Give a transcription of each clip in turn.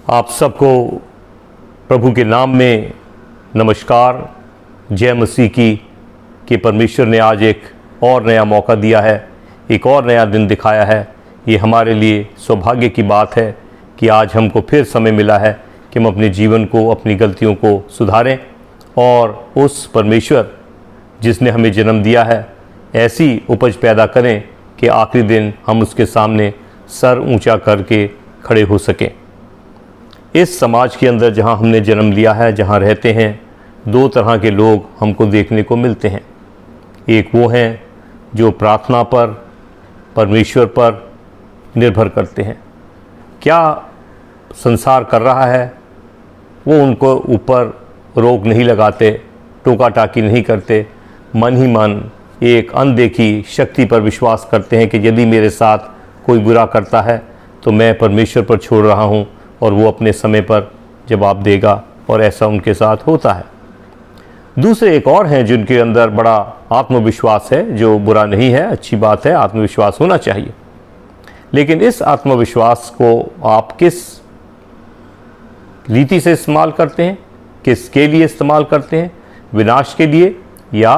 आप सबको प्रभु के नाम में नमस्कार। जय मसीह की कि परमेश्वर ने आज एक और नया मौका दिया है, एक और नया दिन दिखाया है। ये हमारे लिए सौभाग्य की बात है कि आज हमको फिर समय मिला है कि हम अपने जीवन को, अपनी गलतियों को सुधारें और उस परमेश्वर जिसने हमें जन्म दिया है ऐसी उपज पैदा करें कि आखिरी दिन हम उसके सामने सर ऊंचा करके खड़े हो सकें। इस समाज के अंदर जहां हमने जन्म लिया है, जहां रहते हैं, दो तरह के लोग हमको देखने को मिलते हैं। एक वो हैं जो प्रार्थना पर, परमेश्वर पर निर्भर करते हैं। क्या संसार कर रहा है वो उनको ऊपर रोक नहीं लगाते, टोका टाकी नहीं करते, मन ही मन एक अनदेखी शक्ति पर विश्वास करते हैं कि यदि मेरे साथ कोई बुरा करता है तो मैं परमेश्वर पर छोड़ रहा हूँ और वो अपने समय पर जवाब देगा, और ऐसा उनके साथ होता है। दूसरे एक और हैं जिनके अंदर बड़ा आत्मविश्वास है, जो बुरा नहीं है, अच्छी बात है, आत्मविश्वास होना चाहिए। लेकिन इस आत्मविश्वास को आप किस रीति से इस्तेमाल करते हैं, किसके लिए इस्तेमाल करते हैं, विनाश के लिए या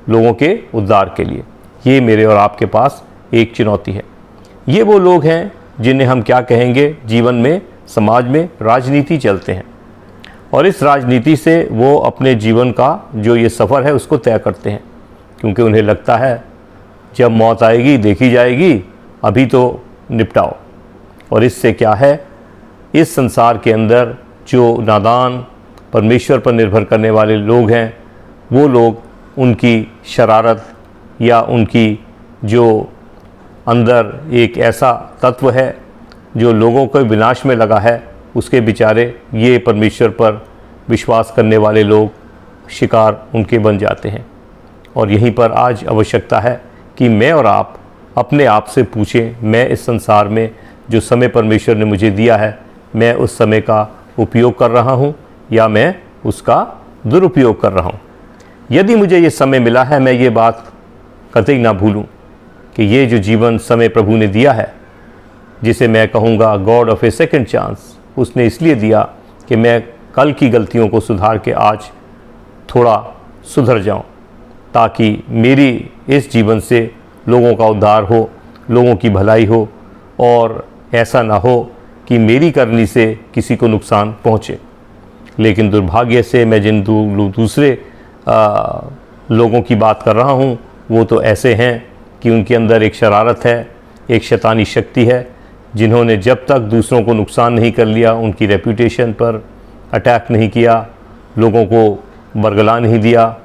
लोगों के उद्धार के लिए? ये मेरे और आपके पास एक चुनौती है। ये वो लोग हैं जिन्हें हम क्या कहेंगे, जीवन में, समाज में राजनीति चलते हैं, और इस राजनीति से वो अपने जीवन का जो ये सफ़र है उसको तय करते हैं, क्योंकि उन्हें लगता है जब मौत आएगी देखी जाएगी, अभी तो निपटाओ। और इससे क्या है, इस संसार के अंदर जो नादान परमेश्वर पर निर्भर करने वाले लोग हैं, वो लोग उनकी शरारत या उनकी जो अंदर एक ऐसा तत्व है जो लोगों को विनाश में लगा है, उसके बेचारे ये परमेश्वर पर विश्वास करने वाले लोग शिकार उनके बन जाते हैं। और यहीं पर आज आवश्यकता है कि मैं और आप अपने आप से पूछें, मैं इस संसार में जो समय परमेश्वर ने मुझे दिया है, मैं उस समय का उपयोग कर रहा हूँ या मैं उसका दुरुपयोग कर रहा हूँ? यदि मुझे ये समय मिला है, मैं ये बात कतई ना भूलूँ कि ये जो जीवन समय प्रभु ने दिया है, जिसे मैं कहूँगा God of A second chance, उसने इसलिए दिया कि मैं कल की गलतियों को सुधार के आज थोड़ा सुधर जाऊँ, ताकि मेरी इस जीवन से लोगों का उद्धार हो, लोगों की भलाई हो, और ऐसा ना हो कि मेरी करनी से किसी को नुकसान पहुँचे। लेकिन दुर्भाग्य से मैं जिन दूसरे लोगों की बात कर रहा हूँ, वो तो ऐसे हैं कि उनके अंदर एक शरारत है, एक शैतानी शक्ति है, जिन्होंने जब तक दूसरों को नुकसान नहीं कर लिया, उनकी रेपुटेशन पर अटैक नहीं किया, लोगों को बरगला नहीं दिया,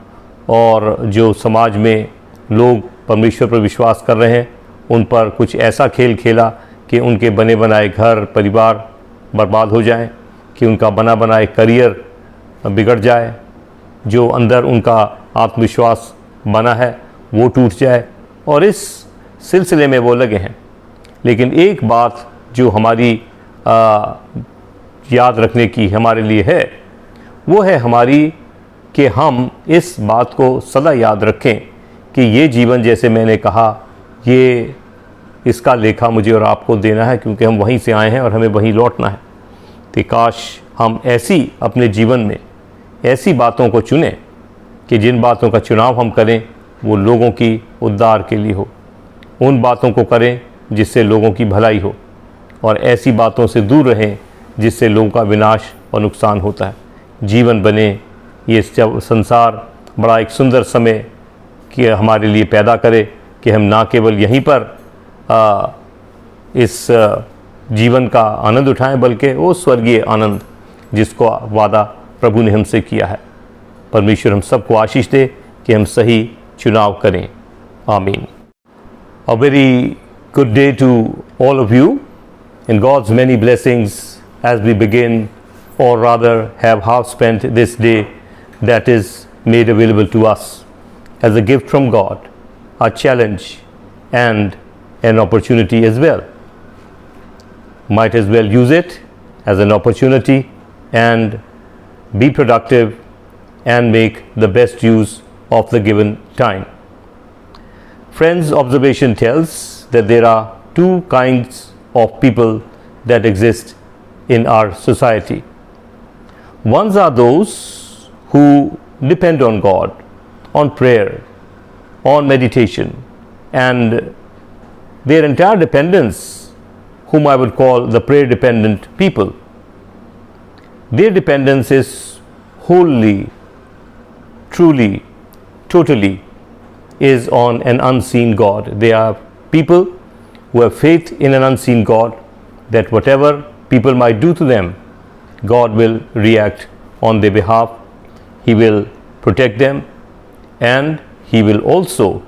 और जो समाज में लोग परमेश्वर पर विश्वास कर रहे हैं उन पर कुछ ऐसा खेल खेला कि उनके बने बनाए घर परिवार बर्बाद हो जाएं, कि उनका बना बनाए करियर बिगड़ जाए, जो अंदर उनका आत्मविश्वास बना है वो टूट जाए, और इस सिलसिले में वो लगे हैं। लेकिन एक बात जो हमारी याद रखने की हमारे लिए है, वो है हमारी कि हम इस बात को सदा याद रखें कि ये जीवन, जैसे मैंने कहा, ये इसका लेखा मुझे और आपको देना है, क्योंकि हम वहीं से आए हैं और हमें वहीं लौटना है। तो काश हम ऐसी अपने जीवन में ऐसी बातों को चुनें कि जिन बातों का चुनाव हम करें वो लोगों की उद्धार के लिए हो, उन बातों को करें जिससे लोगों की भलाई हो, और ऐसी बातों से दूर रहें जिससे लोगों का विनाश और नुकसान होता है। जीवन बने, ये संसार बड़ा एक सुंदर समय कि हमारे लिए पैदा करे कि हम ना केवल यहीं पर इस जीवन का आनंद उठाएं, बल्कि वो स्वर्गीय आनंद जिसको वादा प्रभु ने हमसे किया है। परमेश्वर हम सबको आशीष दे कि हम सही चुनाव करें। आमीन। A very good day to all of you, and God's many blessings as we begin, or rather have half spent this day that is made available to us as a gift from God, a challenge and an opportunity as well. Might as well use it as an opportunity and be productive and make the best use of the given time. Friends, observation tells that there are two kinds of people that exist in our society. Ones are those who depend on God, on prayer, on meditation, and their entire dependence, whom I would call the prayer dependent people. Their dependence is wholly, truly, totally is on an unseen God. They are people who have faith in an unseen God, that whatever people might do to them, God will react on their behalf. He will protect them, and He will also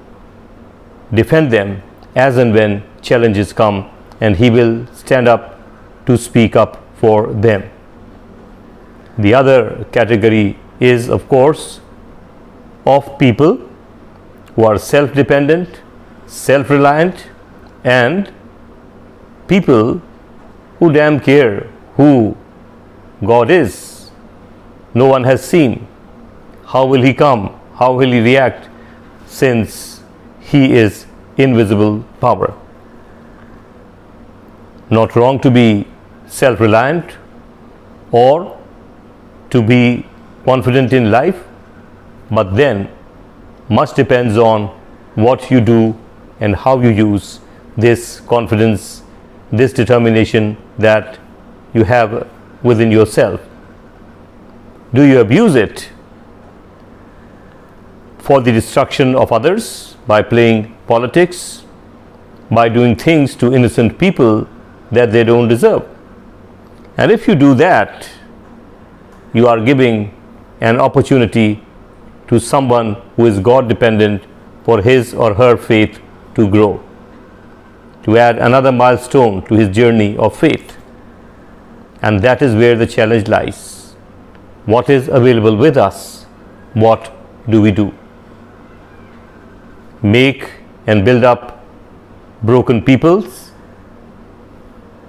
defend them as and when challenges come, and He will stand up to speak up for them. The other category is, of course, of people who are self-dependent, self-reliant, and people who damn care who God is. No one has seen. How will He come? How will He react, since He is invisible power? Not wrong to be self-reliant or to be confident in life, but then much depends on what you do and how you use this confidence, this determination that you have within yourself. Do you abuse it for the destruction of others by playing politics, by doing things to innocent people that they don't deserve? And if you do that, you are giving an opportunity to someone who is God dependent for his or her faith to grow, to add another milestone to his journey of faith. And that is where the challenge lies. What is available with us? What do we do? Make and build up broken peoples,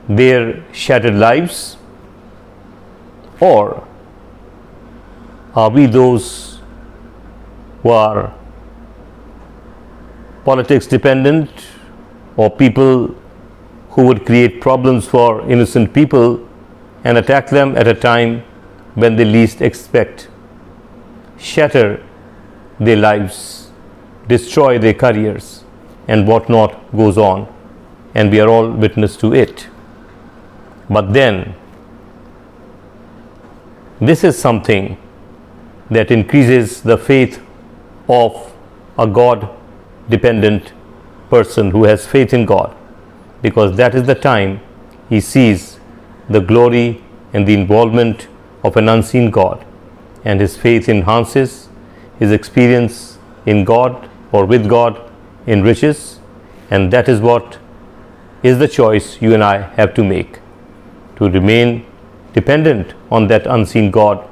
their shattered lives, or are we those who are politics dependent, or people who would create problems for innocent people and attack them at a time when they least expect, shatter their lives, destroy their careers, and whatnot goes on, and we are all witness to it. But then, this is something that increases the faith of a God-dependent person who has faith in God, because that is the time he sees the glory and the involvement of an unseen God, and his faith enhances, his experience in God or with God enriches, and that is what is the choice you and I have to make, to remain dependent on that unseen God,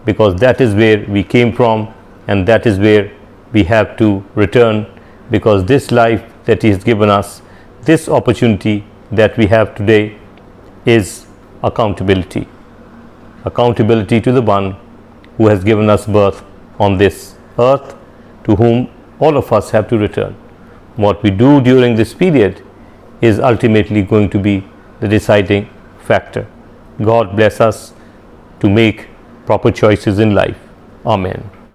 because that is where we came from, and that is where we have to return, because this life that He has given us, this opportunity that we have today, is accountability. Accountability to the one who has given us birth on this earth, to whom all of us have to return. What we do during this period is ultimately going to be the deciding factor. God bless us to make proper choices in life. Amen.